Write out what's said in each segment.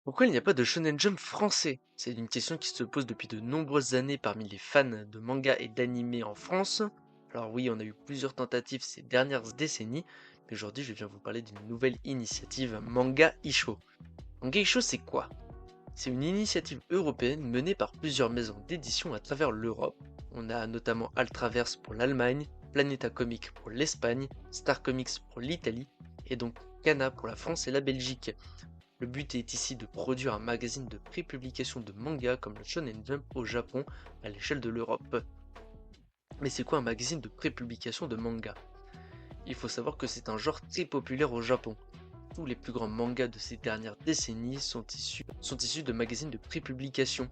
Pourquoi il n'y a pas de Shonen Jump français? C'est une question qui se pose depuis de nombreuses années parmi les fans de manga et d'anime en France. Alors oui, on a eu plusieurs tentatives ces dernières décennies, mais aujourd'hui je viens vous parler d'une nouvelle initiative, Manga Isho. Manga Isho, c'est quoi? C'est une initiative européenne menée par plusieurs maisons d'édition à travers l'Europe. On a notamment Altraverse pour l'Allemagne, Planeta Comics pour l'Espagne, Star Comics pour l'Italie, et donc Kana pour la France et la Belgique. Le but est ici de produire un magazine de prépublication de manga comme le Shonen Jump au Japon à l'échelle de l'Europe. Mais c'est quoi un magazine de prépublication de manga? Il faut savoir que c'est un genre très populaire au Japon. Tous les plus grands mangas de ces dernières décennies sont issus de magazines de prépublication,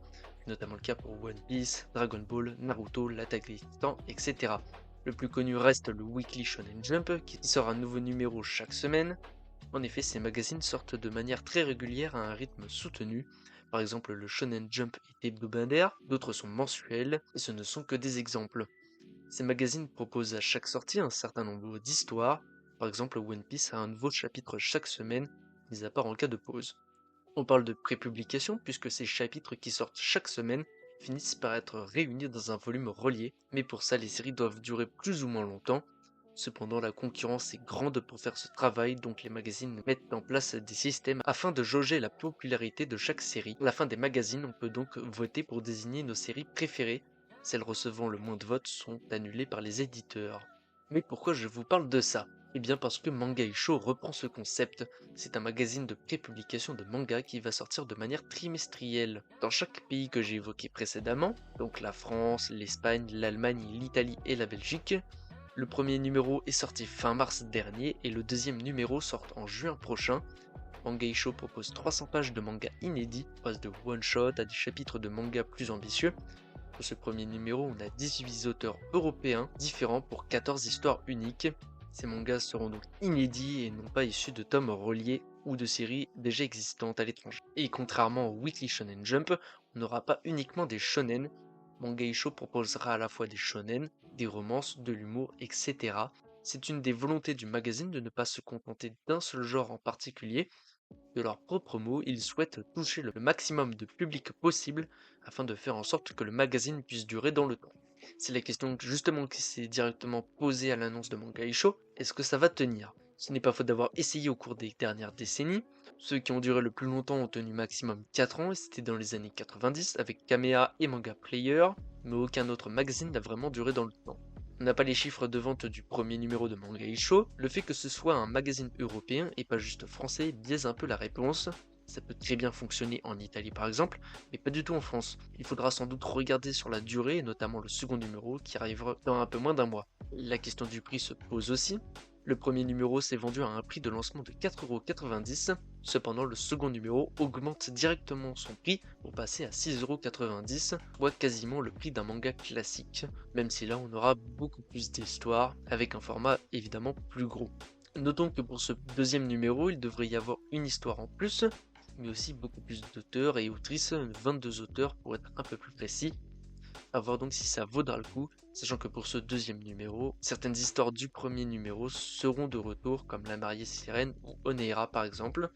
notamment le cas pour One Piece, Dragon Ball, Naruto, l'Attaque des Titans, etc. Le plus connu reste le Weekly Shonen Jump qui sort un nouveau numéro chaque semaine. En effet, ces magazines sortent de manière très régulière à un rythme soutenu. Par exemple, le Shonen Jump est hebdomadaire, d'autres sont mensuels, et ce ne sont que des exemples. Ces magazines proposent à chaque sortie un certain nombre d'histoires. Par exemple, One Piece a un nouveau chapitre chaque semaine, mis à part en cas de pause. On parle de prépublication puisque ces chapitres qui sortent chaque semaine finissent par être réunis dans un volume relié, mais pour ça les séries doivent durer plus ou moins longtemps. Cependant, la concurrence est grande pour faire ce travail, donc les magazines mettent en place des systèmes afin de jauger la popularité de chaque série. À la fin des magazines, on peut donc voter pour désigner nos séries préférées. Celles recevant le moins de votes sont annulées par les éditeurs. Mais pourquoi je vous parle de ça? Eh bien parce que Manga Isho reprend ce concept. C'est un magazine de prépublication de manga qui va sortir de manière trimestrielle. Dans chaque pays que j'ai évoqué précédemment, donc la France, l'Espagne, l'Allemagne, l'Italie et la Belgique, le premier numéro est sorti fin mars dernier et le deuxième numéro sort en juin prochain. Manga Isho propose 300 pages de manga inédits, on passe de one-shot à des chapitres de manga plus ambitieux. Pour ce premier numéro, on a 18 auteurs européens différents pour 14 histoires uniques. Ces mangas seront donc inédits et non pas issus de tomes reliés ou de séries déjà existantes à l'étranger. Et contrairement au Weekly Shonen Jump, on n'aura pas uniquement des shonen. Manga Isho proposera à la fois des shonen, des romances, de l'humour, etc. C'est une des volontés du magazine de ne pas se contenter d'un seul genre en particulier. De leurs propres mots, ils souhaitent toucher le maximum de public possible afin de faire en sorte que le magazine puisse durer dans le temps. C'est la question justement qui s'est directement posée à l'annonce de Manga Isho, est-ce que ça va tenir? Ce n'est pas faute d'avoir essayé au cours des dernières décennies. Ceux qui ont duré le plus longtemps ont tenu maximum 4 ans et c'était dans les années 90 avec Kamea et Manga Player, mais aucun autre magazine n'a vraiment duré dans le temps. On n'a pas les chiffres de vente du premier numéro de Manga Isho, le fait que ce soit un magazine européen et pas juste français biaise un peu la réponse. Ça peut très bien fonctionner en Italie par exemple, mais pas du tout en France. Il faudra sans doute regarder sur la durée, et notamment le second numéro qui arrivera dans un peu moins d'un mois. La question du prix se pose aussi. Le premier numéro s'est vendu à un prix de lancement de 4,90 €, cependant le second numéro augmente directement son prix pour passer à 6,90 €, soit quasiment le prix d'un manga classique, même si là on aura beaucoup plus d'histoires, avec un format évidemment plus gros. Notons que pour ce deuxième numéro, il devrait y avoir une histoire en plus, mais aussi beaucoup plus d'auteurs et autrices, 22 auteurs pour être un peu plus précis. À voir donc si ça vaudra le coup, sachant que pour ce deuxième numéro, certaines histoires du premier numéro seront de retour, comme La Mariée Sirène ou Oneira par exemple.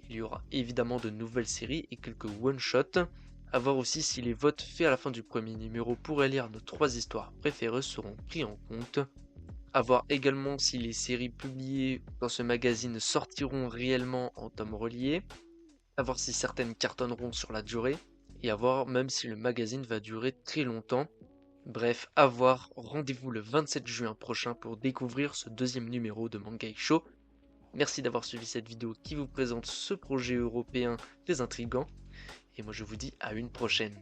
Il y aura évidemment de nouvelles séries et quelques one-shots. A voir aussi si les votes faits à la fin du premier numéro pour élire nos 3 histoires préférées seront pris en compte. A voir également si les séries publiées dans ce magazine sortiront réellement en tomes reliés. A voir si certaines cartonneront sur la durée. Et à voir même si le magazine va durer très longtemps. Bref, à voir, rendez-vous le 27 juin prochain pour découvrir ce deuxième numéro de Manga Show. Merci d'avoir suivi cette vidéo qui vous présente ce projet européen très intrigant. Et moi je vous dis à une prochaine.